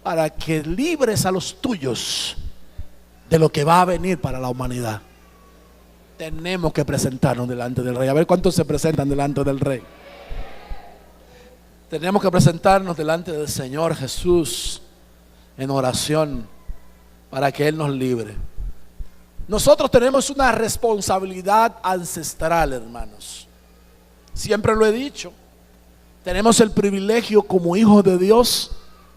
para que libres a los tuyos de lo que va a venir para la humanidad. Tenemos que presentarnos delante del Rey. A ver cuántos se presentan delante del Rey. Tenemos que presentarnos delante del Señor Jesús en oración para que Él nos libre. Nosotros tenemos una responsabilidad ancestral, hermanos. Siempre lo he dicho. Tenemos el privilegio como hijos de Dios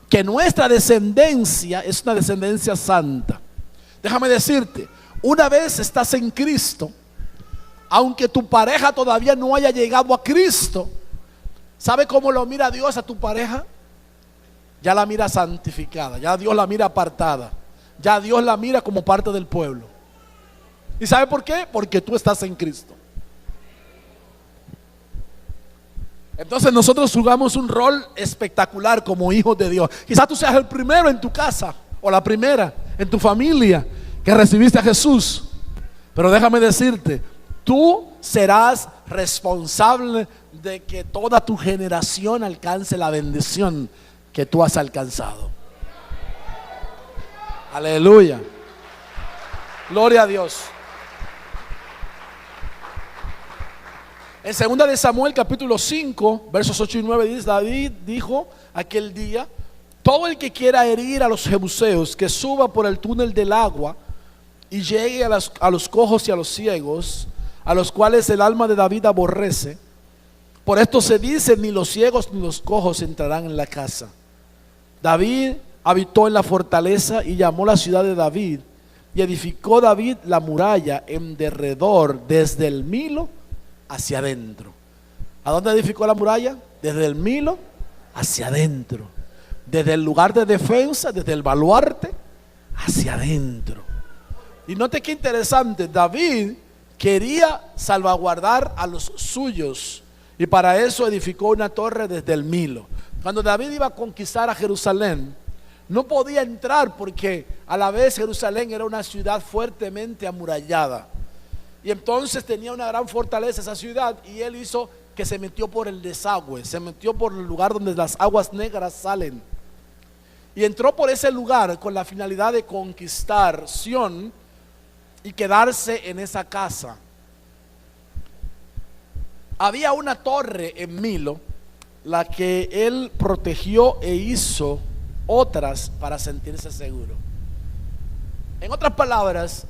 que nuestra descendencia es una descendencia santa. Déjame decirte, una vez estás en Cristo, aunque tu pareja todavía no haya llegado a Cristo, ¿sabe cómo lo mira Dios a tu pareja? Ya la mira santificada, ya Dios la mira apartada, ya Dios la mira como parte del pueblo. ¿Y sabe por qué? Porque tú estás en Cristo. Entonces nosotros jugamos un rol espectacular como hijos de Dios. Quizás tú seas el primero en tu casa o la primera en tu familia que recibiste a Jesús. Pero déjame decirte, tú serás responsable de que toda tu generación alcance la bendición que tú has alcanzado. Aleluya. Gloria a Dios. En 2 de Samuel capítulo 5 versos 8 y 9 dice: David dijo aquel día: todo el que quiera herir a los jebuseos, que suba por el túnel del agua y llegue a los cojos y a los ciegos, a los cuales el alma de David aborrece. Por esto se dice: ni los ciegos ni los cojos entrarán en la casa. David habitó en la fortaleza y llamó la ciudad de David, y edificó David la muralla en derredor desde el Milo hacia adentro. ¿A dónde edificó la muralla? Desde el Milo hacia adentro. Desde el lugar de defensa, desde el baluarte hacia adentro. Y note qué interesante, David quería salvaguardar a los suyos y para eso edificó una torre desde el Milo. Cuando David iba a conquistar a Jerusalén, no podía entrar porque a la vez Jerusalén era una ciudad fuertemente amurallada. Y entonces tenía una gran fortaleza esa ciudad, y él hizo que se metió por el desagüe, se metió por el lugar donde las aguas negras salen. Y entró por ese lugar con la finalidad de conquistar Sión y quedarse en esa casa. Había una torre en Milo, la que él protegió e hizo otras para sentirse seguro. En otras palabras,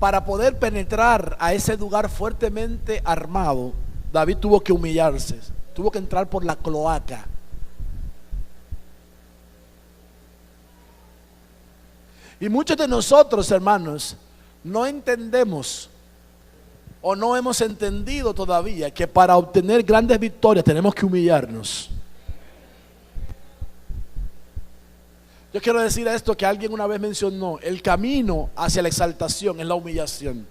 para poder penetrar a ese lugar fuertemente armado, David tuvo que humillarse, tuvo que entrar por la cloaca. Y muchos de nosotros, hermanos, no entendemos o no hemos entendido todavía que para obtener grandes victorias tenemos que humillarnos. Yo quiero decir esto que alguien una vez mencionó: el camino hacia la exaltación es la humillación.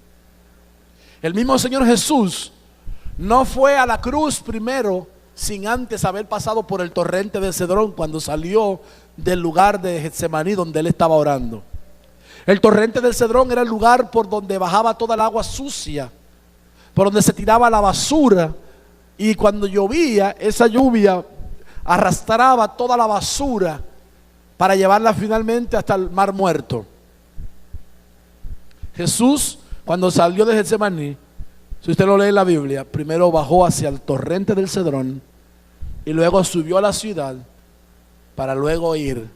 El mismo Señor Jesús no fue a la cruz primero sin antes haber pasado por el torrente de Cedrón cuando salió del lugar de Getsemaní donde él estaba orando. El torrente del Cedrón era el lugar por donde bajaba toda el agua sucia, por donde se tiraba la basura, y cuando llovía, esa lluvia arrastraba toda la basura para llevarla finalmente hasta el mar muerto. Jesús, cuando salió de Getsemaní, si usted lo lee en la Biblia, primero bajó hacia el torrente del Cedrón y luego subió a la ciudad para luego ir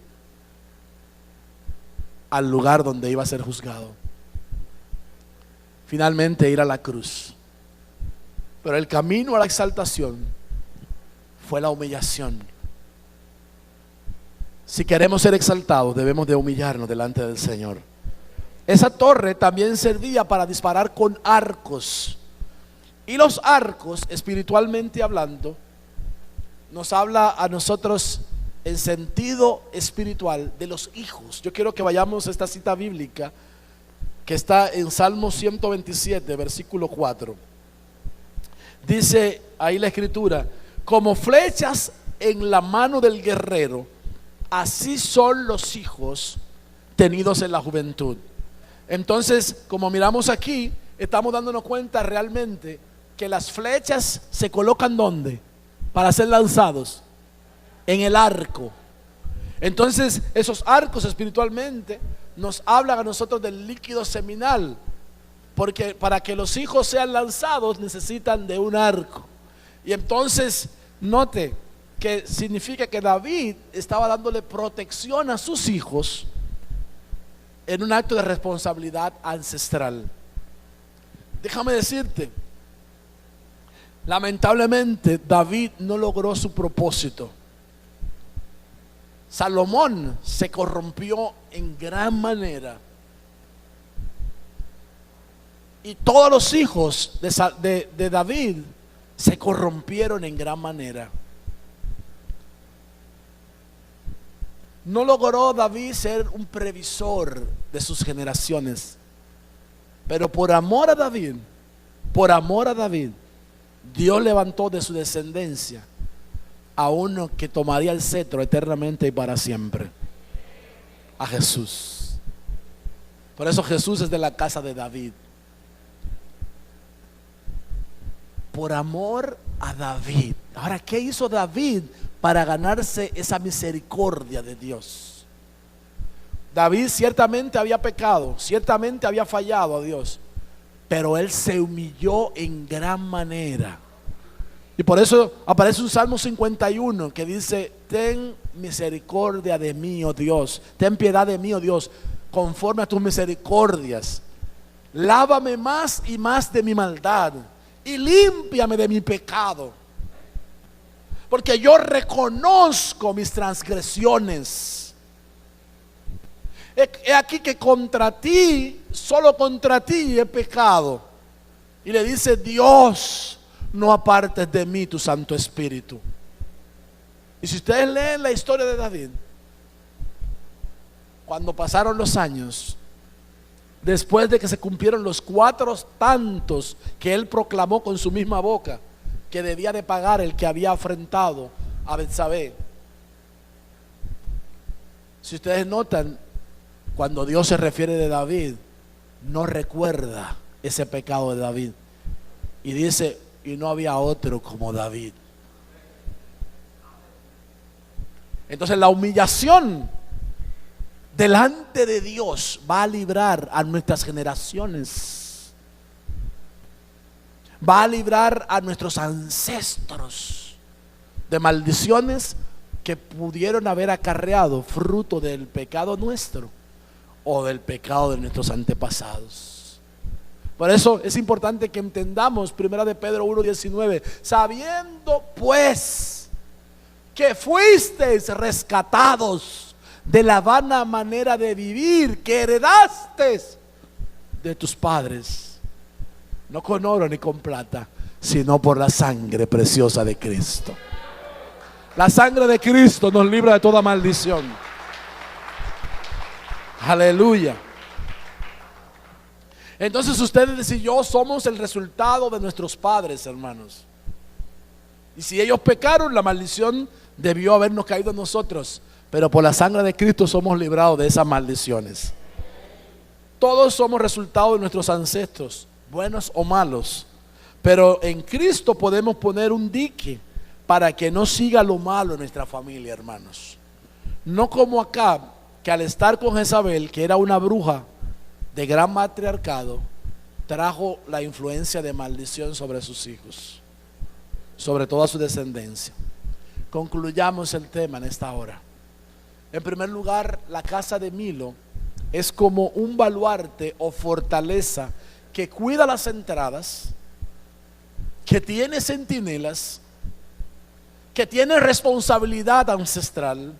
al lugar donde iba a ser juzgado, finalmente ir a la cruz. Pero el camino a la exaltación fue la humillación. Si queremos ser exaltados, debemos de humillarnos delante del Señor. Esa torre también servía para disparar con arcos. Y los arcos, espiritualmente hablando, nos habla a nosotros en sentido espiritual de los hijos. Yo quiero que vayamos a esta cita bíblica que está en Salmo 127, versículo 4. Dice ahí la escritura: como flechas en la mano del guerrero, así son los hijos tenidos en la juventud. Entonces, como miramos aquí, estamos dándonos cuenta realmente que las flechas se colocan ¿dónde? Para ser lanzados en el arco. Entonces, esos arcos espiritualmente nos hablan a nosotros del líquido seminal, porque para que los hijos sean lanzados necesitan de un arco. Y entonces, note que significa que David estaba dándole protección a sus hijos en un acto de responsabilidad ancestral. Déjame decirte, lamentablemente David no logró su propósito. Salomón se corrompió en gran manera. Y todos los hijos de David se corrompieron en gran manera. No logró David ser un previsor de sus generaciones. Pero por amor a David, Dios levantó de su descendencia a uno que tomaría el cetro eternamente y para siempre, a Jesús. Por eso Jesús es de la casa de David. Por amor a David. Ahora, ¿qué hizo David para ganarse esa misericordia de Dios? David ciertamente había pecado, ciertamente había fallado a Dios, pero él se humilló en gran manera. Y por eso aparece un Salmo 51 que dice: ten misericordia de mí, oh Dios, ten piedad de mí, oh Dios, conforme a tus misericordias. Lávame más y más de mi maldad y límpiame de mi pecado, porque yo reconozco mis transgresiones. He aquí que contra ti, solo contra ti he pecado. Y le dice: Dios, no apartes de mí tu Santo Espíritu. Y si ustedes leen la historia de David, cuando pasaron los años, después de que se cumplieron los 4 tantos que él proclamó con su misma boca que debía de pagar el que había afrentado a Betsabé, si ustedes notan, cuando Dios se refiere de David, no recuerda ese pecado de David y dice: y no había otro como David. Entonces la humillación delante de Dios va a librar a nuestras generaciones, va a librar a nuestros ancestros de maldiciones que pudieron haber acarreado fruto del pecado nuestro o del pecado de nuestros antepasados. Por eso es importante que entendamos 1 de Pedro 1:19, sabiendo pues que fuisteis rescatados de la vana manera de vivir que heredaste de tus padres, no con oro ni con plata, sino por la sangre preciosa de Cristo. La sangre de Cristo nos libra de toda maldición. Aleluya. Entonces ustedes y yo somos el resultado de nuestros padres, hermanos. Y si ellos pecaron, la maldición debió habernos caído a nosotros, pero por la sangre de Cristo somos librados de esas maldiciones. Todos somos resultado de nuestros ancestros, buenos o malos, pero en Cristo podemos poner un dique para que no siga lo malo en nuestra familia, hermanos. No como acá, que al estar con Jezabel, que era una bruja de gran matriarcado, trajo la influencia de maldición sobre sus hijos, sobre toda su descendencia. Concluyamos el tema en esta hora. En primer lugar, la casa de Milo es como un baluarte o fortaleza que cuida las entradas, que tiene centinelas, que tiene responsabilidad ancestral,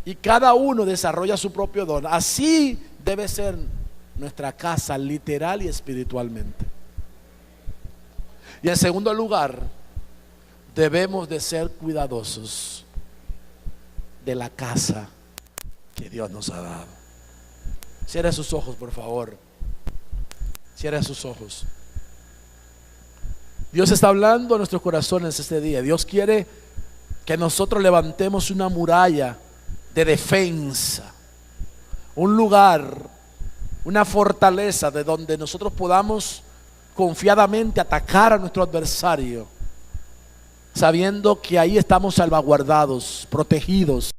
y cada uno desarrolla su propio don. Así debe ser nuestra casa, literal y espiritualmente. Y en segundo lugar, debemos de ser cuidadosos de la casa que Dios nos ha dado. Cierre sus ojos, por favor. Cierre sus ojos. Dios está hablando a nuestros corazones este día. Dios quiere que nosotros levantemos una muralla de defensa, un lugar, una fortaleza de donde nosotros podamos confiadamente atacar a nuestro adversario, sabiendo que ahí estamos salvaguardados, protegidos.